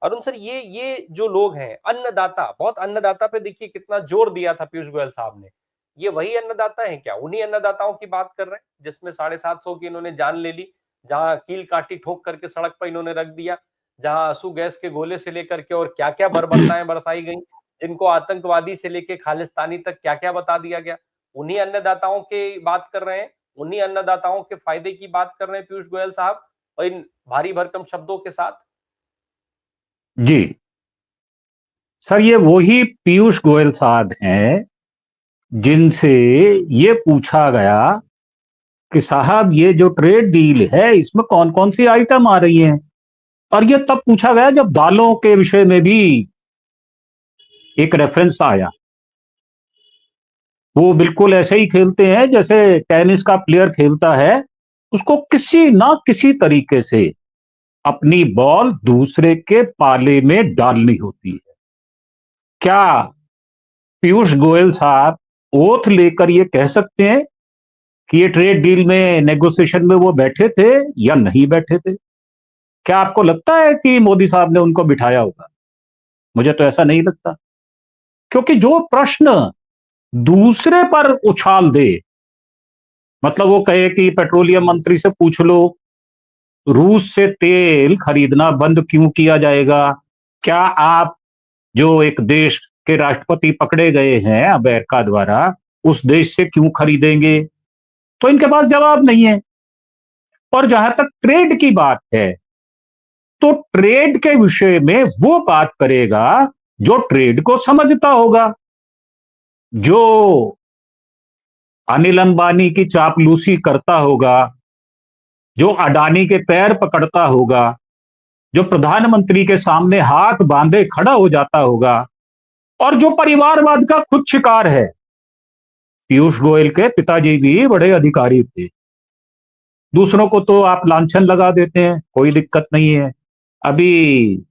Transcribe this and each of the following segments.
Arun sir, ये जो लोग हैं अन्नदाता, बहुत अन्नदाता पे देखिए कितना जोर दिया था पीयूष गोयल साहब ने। ये वही अन्नदाता हैं क्या? उन्हीं अन्नदाताओं की बात कर रहे हैं जिसमें 750 की इन्होंने जान ले ली, जहां कील काटी ठोक करके सड़क पर इन्होंने रख दिया, जहां आंसू गैस के गोले से लेकर के और क्या क्या बर्बरताएं बरसाई गई, जिनको आतंकवादी से लेके खालिस्तानी तक क्या क्या बता दिया गया। उन्हीं अन्नदाताओं की बात कर रहे हैं, उन्हीं अन्नदाताओं के फायदे की बात कर रहे हैं पीयूष गोयल साहब, और इन भारी भरकम शब्दों के साथ। जी सर, ये वही पीयूष गोयल साहब हैं जिनसे ये पूछा गया कि साहब ये जो ट्रेड डील है इसमें कौन कौन सी आइटम आ रही हैं। और ये तब पूछा गया जब दालों के विषय में भी एक रेफरेंस आया। वो बिल्कुल ऐसे ही खेलते हैं जैसे टेनिस का प्लेयर खेलता है, उसको किसी ना किसी तरीके से अपनी बॉल दूसरे के पाले में डालनी होती है। क्या पीयूष गोयल साहब ओथ लेकर ये कह सकते हैं कि ये ट्रेड डील में नेगोशिएशन में वो बैठे थे या नहीं बैठे थे? क्या आपको लगता है कि मोदी साहब ने उनको बिठाया होगा? मुझे तो ऐसा नहीं लगता, क्योंकि जो प्रश्न दूसरे पर उछाल दे, मतलब वो कहे कि पेट्रोलियम मंत्री से पूछ लो रूस से तेल खरीदना बंद क्यों किया जाएगा, क्या आप जो एक देश के राष्ट्रपति पकड़े गए हैं अमेरिका द्वारा उस देश से क्यों खरीदेंगे, तो इनके पास जवाब नहीं है। और जहां तक ट्रेड की बात है, तो ट्रेड के विषय में वो बात करेगा जो ट्रेड को समझता होगा, जो अनिल अंबानी की चापलूसी करता होगा, जो अडानी के पैर पकड़ता होगा, जो प्रधानमंत्री के सामने हाथ बांधे खड़ा हो जाता होगा, और जो परिवारवाद का खुद शिकार है। पीयूष गोयल के पिताजी भी बड़े अधिकारी थे। दूसरों को तो आप लांछन लगा देते हैं, कोई दिक्कत नहीं है। अभी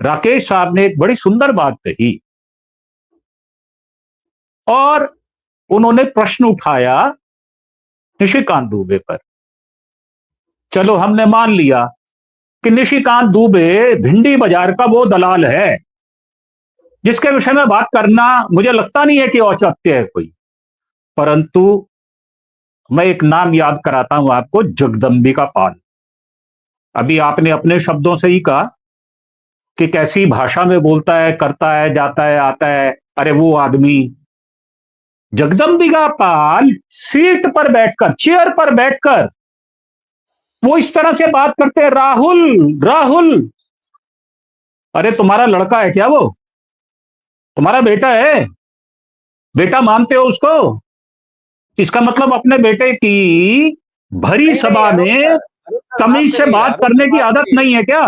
राकेश साहब ने एक बड़ी सुंदर बात कही और उन्होंने प्रश्न उठाया निशिकांत दुबे पर। चलो हमने मान लिया कि निशिकांत दुबे भिंडी बाजार का वो दलाल है जिसके विषय में बात करना मुझे लगता नहीं है कि औचित्य है कोई। परंतु मैं एक नाम याद कराता हूं आपको, जगदंबिका पाल। अभी आपने अपने शब्दों से ही कहा कि कैसी भाषा में बोलता है, करता है, जाता है, आता है। अरे वो आदमी जगदंबिका पाल सीट पर बैठकर, चेयर पर बैठकर वो इस तरह से बात करते हैं, राहुल राहुल। अरे तुम्हारा लड़का है क्या? वो तुम्हारा बेटा है? बेटा मानते हो उसको? इसका मतलब अपने बेटे की भरी सभा में तमीज से बात करने की आदत नहीं है क्या?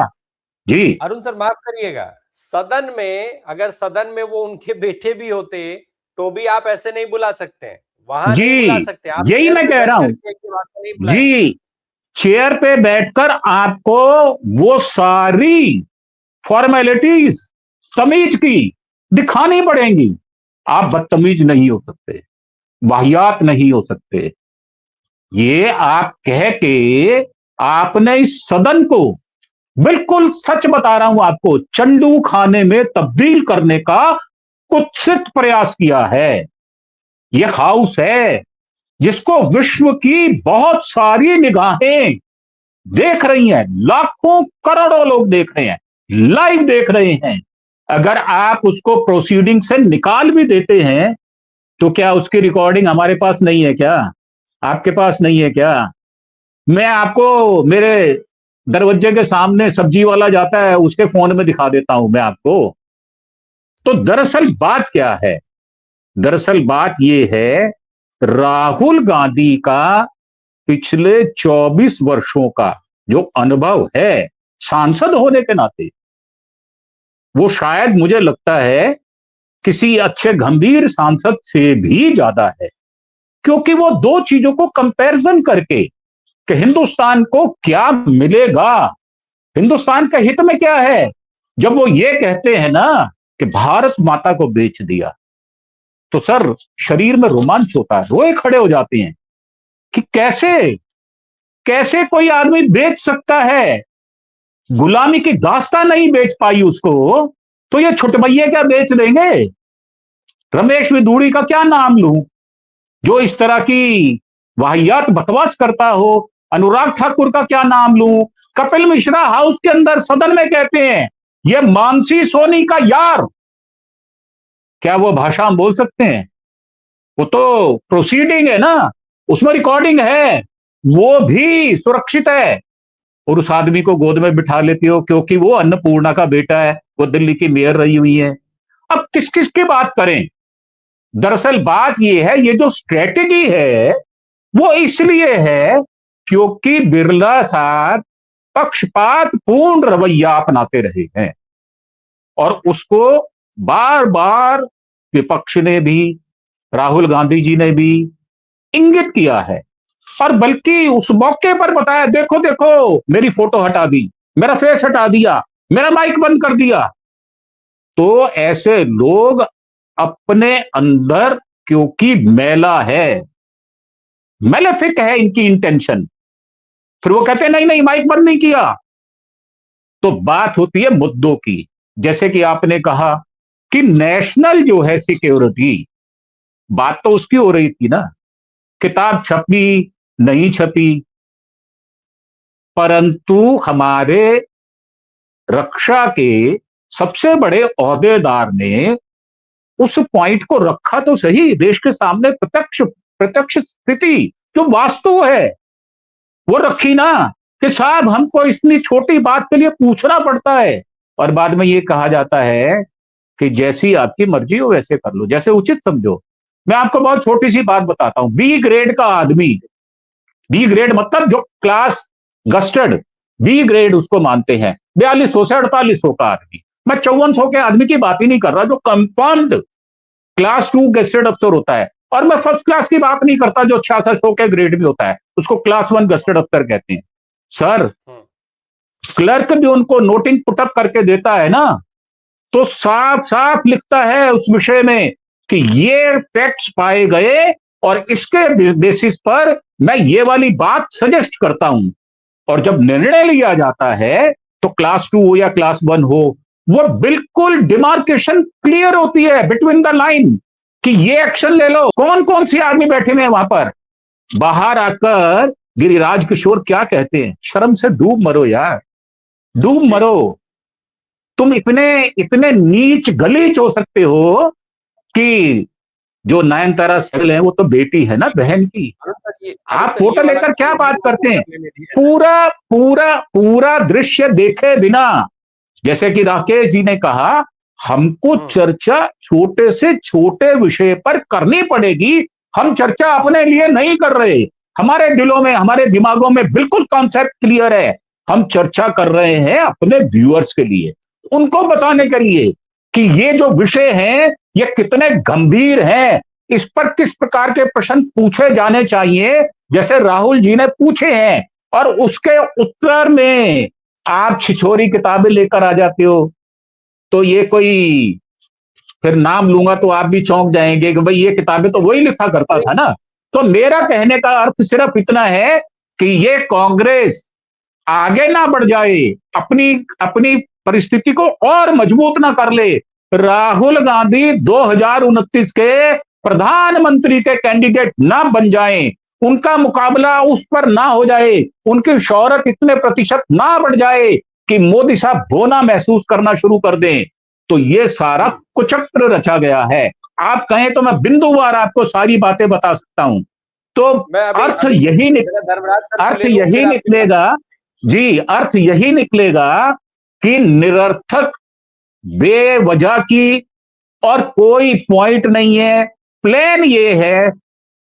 जी अरुण सर माफ करिएगा, सदन में अगर सदन में वो उनके बेटे भी होते तो भी आप ऐसे नहीं बुला सकते हैं, वहां नहीं बुला जी, सकते आप, यही चेयर मैं पे कह बैठ रहा हूं। करके की बात नहीं बुलाएं। जी, चेयर पे बैठकर आपको वो सारी फॉर्मेलिटीज तमीज की दिखानी पड़ेंगी। आप बदतमीज नहीं हो सकते, वाहियात नहीं हो सकते। ये आप कह के आपने इस सदन को, बिल्कुल सच बता रहा हूं आपको, चंडू खाने में तब्दील करने का कुत्सित प्रयास किया है। यह हाउस है जिसको विश्व की बहुत सारी निगाहें देख रही हैं, लाखों करोड़ों लोग देख रहे हैं, लाइव देख रहे हैं। अगर आप उसको प्रोसीडिंग से निकाल भी देते हैं तो क्या उसकी रिकॉर्डिंग हमारे पास नहीं है क्या? आपके पास नहीं है क्या? मैं आपको, मेरे दरवाजे के सामने सब्जी वाला जाता है, उसके फोन में दिखा देता हूं मैं आपको। तो दरअसल बात क्या है? दरअसल बात यह है, राहुल गांधी का पिछले 24 वर्षों का जो अनुभव है सांसद होने के नाते, वो शायद मुझे लगता है किसी अच्छे गंभीर सांसद से भी ज्यादा है। क्योंकि वो दो चीजों को कंपैरिजन करके कि हिंदुस्तान को क्या मिलेगा, हिंदुस्तान का हित में क्या है, जब वो ये कहते हैं ना कि भारत माता को बेच दिया, तो सर शरीर में रोमांच होता है, रोए खड़े हो जाते हैं कि कैसे कैसे कोई आदमी बेच सकता है? गुलामी की दास्तां नहीं बेच पाई उसको, तो ये छुटभैये क्या बेच देंगे? रमेश विधूड़ी का क्या नाम लूं, जो इस तरह की वाहियात बकवास करता हो? अनुराग ठाकुर का क्या नाम लूं? कपिल मिश्रा हाउस के अंदर सदन में कहते हैं ये मानसी सोनी का यार। क्या वो भाषा हम बोल सकते हैं? वो तो प्रोसीडिंग है ना, उसमें रिकॉर्डिंग है, वो भी सुरक्षित है। और उस आदमी को गोद में बिठा लेती हो क्योंकि वो अन्नपूर्णा का बेटा है, वो दिल्ली की मेयर रही हुई है। अब किस किस की बात करें? दरअसल बात यह है, ये जो स्ट्रेटेजी है वो इसलिए है क्योंकि बिरला साहब पक्षपात पूर्ण रवैया अपनाते रहे हैं, और उसको बार बार विपक्ष ने भी, राहुल गांधी जी ने भी इंगित किया है, और बल्कि उस मौके पर बताया, देखो देखो मेरी फोटो हटा दी, मेरा फेस हटा दिया, मेरा माइक बंद कर दिया। तो ऐसे लोग अपने अंदर, क्योंकि मैला है, मेलेफिक है इनकी इंटेंशन, फिर वो कहते हैं नहीं नहीं माइक बंद नहीं किया। तो बात होती है मुद्दों की, जैसे कि आपने कहा कि नेशनल जो है सिक्योरिटी, बात तो उसकी हो रही थी ना, किताब छपी नहीं छपी, परंतु हमारे रक्षा के सबसे बड़े ओहदेदार ने उस पॉइंट को रखा तो सही देश के सामने, प्रत्यक्ष प्रत्यक्ष स्थिति जो वास्तव है वो रखी ना, कि साहब हमको इतनी छोटी बात के लिए पूछना पड़ता है, और बाद में ये कहा जाता है कि जैसी आपकी मर्जी हो वैसे कर लो, जैसे उचित समझो। मैं आपको बहुत छोटी सी बात बताता हूं, बी ग्रेड का आदमी, बी ग्रेड मतलब जो क्लास गस्टेड, बी ग्रेड उसको मानते हैं, 4200 से 4800 का आदमी, मैं 5400 के आदमी की बात ही नहीं कर रहा जो कंफर्म्ड क्लास 2 गस्टेड अफसर होता है, और मैं फर्स्ट क्लास की बात नहीं करता जो 6600 के ग्रेड में होता है, उसको क्लास 1 गस्टेड अफसर कहते हैं। सर, क्लर्क भी उनको नोटिंग पुटअप करके देता है ना, तो साफ साफ लिखता है उस विषय में कि ये फैक्ट्स पाए गए और इसके बेसिस पर मैं ये वाली बात सजेस्ट करता हूं। और जब निर्णय लिया जाता है तो क्लास 2 हो या क्लास 1 हो, वो बिल्कुल डिमार्केशन क्लियर होती है बिटवीन द लाइन कि ये एक्शन ले लो। कौन कौन सी आदमी बैठे हुए हैं वहां पर? बाहर आकर गिरिराज किशोर क्या कहते हैं, शर्म से डूब मरो यार, डूब मरो। तुम इतने इतने नीच गलीच हो सकते हो कि जो नयनतारा सहगल है वो तो बेटी है ना बहन की, आप फोटो लेकर क्या बात करते हैं? पूरा पूरा पूरा दृश्य देखे बिना, जैसे कि राकेश जी ने कहा, हमको चर्चा छोटे से छोटे विषय पर करनी पड़ेगी। हम चर्चा अपने लिए नहीं कर रहे, हमारे दिलों में, हमारे दिमागों में बिल्कुल कॉन्सेप्ट क्लियर है, हम चर्चा कर रहे हैं अपने व्यूअर्स के लिए, उनको बताने के लिए कि ये जो विषय हैं ये कितने गंभीर हैं, इस पर किस प्रकार के प्रश्न पूछे जाने चाहिए, जैसे राहुल जी ने पूछे हैं, और उसके उत्तर में आप छिछोरी किताबें लेकर आ जाते हो। तो ये कोई, फिर नाम लूंगा तो आप भी चौंक जाएंगे कि भाई ये किताबें तो वही लिखा करता था ना। तो मेरा कहने का अर्थ सिर्फ इतना है कि ये कांग्रेस आगे ना बढ़ जाए, अपनी अपनी परिस्थिति को और मजबूत ना कर ले। राहुल गांधी 2029 के प्रधानमंत्री के कैंडिडेट ना बन जाएं, उनका मुकाबला उस पर ना हो जाए, उनकी शोहरत इतने प्रतिशत ना बढ़ जाए कि मोदी साहब बोना महसूस करना शुरू कर दें। तो ये सारा कुचक्र रचा गया है। आप कहें तो मैं बिंदुवार आपको सारी बातें बता सकता हूं। तो अर्थ यही निकलेगा जी, अर्थ यही निकलेगा कि निरर्थक, बेवजह की और कोई पॉइंट नहीं है। प्लान ये है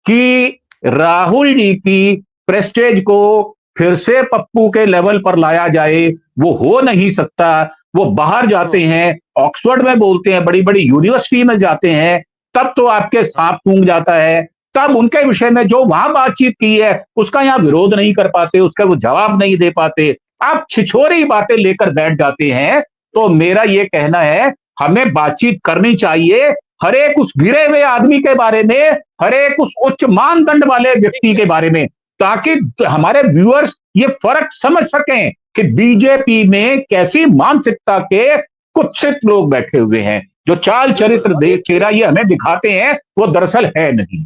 कि राहुल जी की प्रेस्टेज को फिर से पप्पू के लेवल पर लाया जाए, वो हो नहीं सकता। वो बाहर जाते हैं, ऑक्सफोर्ड में बोलते हैं, बड़ी बड़ी यूनिवर्सिटी में जाते हैं, तब तो आपके सांप सूंघ जाता है, तब उनके विषय में जो वहां बातचीत की है उसका यहां विरोध नहीं कर पाते, उसका वो जवाब नहीं दे पाते, आप छिछोरी बातें लेकर बैठ जाते हैं। तो मेरा ये कहना है, हमें बातचीत करनी चाहिए हर एक उस गिरे हुए आदमी के बारे में, हर एक उस उच्च मानदंड वाले व्यक्ति के बारे में। ताकि हमारे व्यूअर्स ये फर्क समझ सकें कि बीजेपी में कैसी मानसिकता के कुत्सित लोग बैठे हुए हैं, जो चाल चरित्र चेहरा ये हमें दिखाते हैं वो दरअसल है नहीं।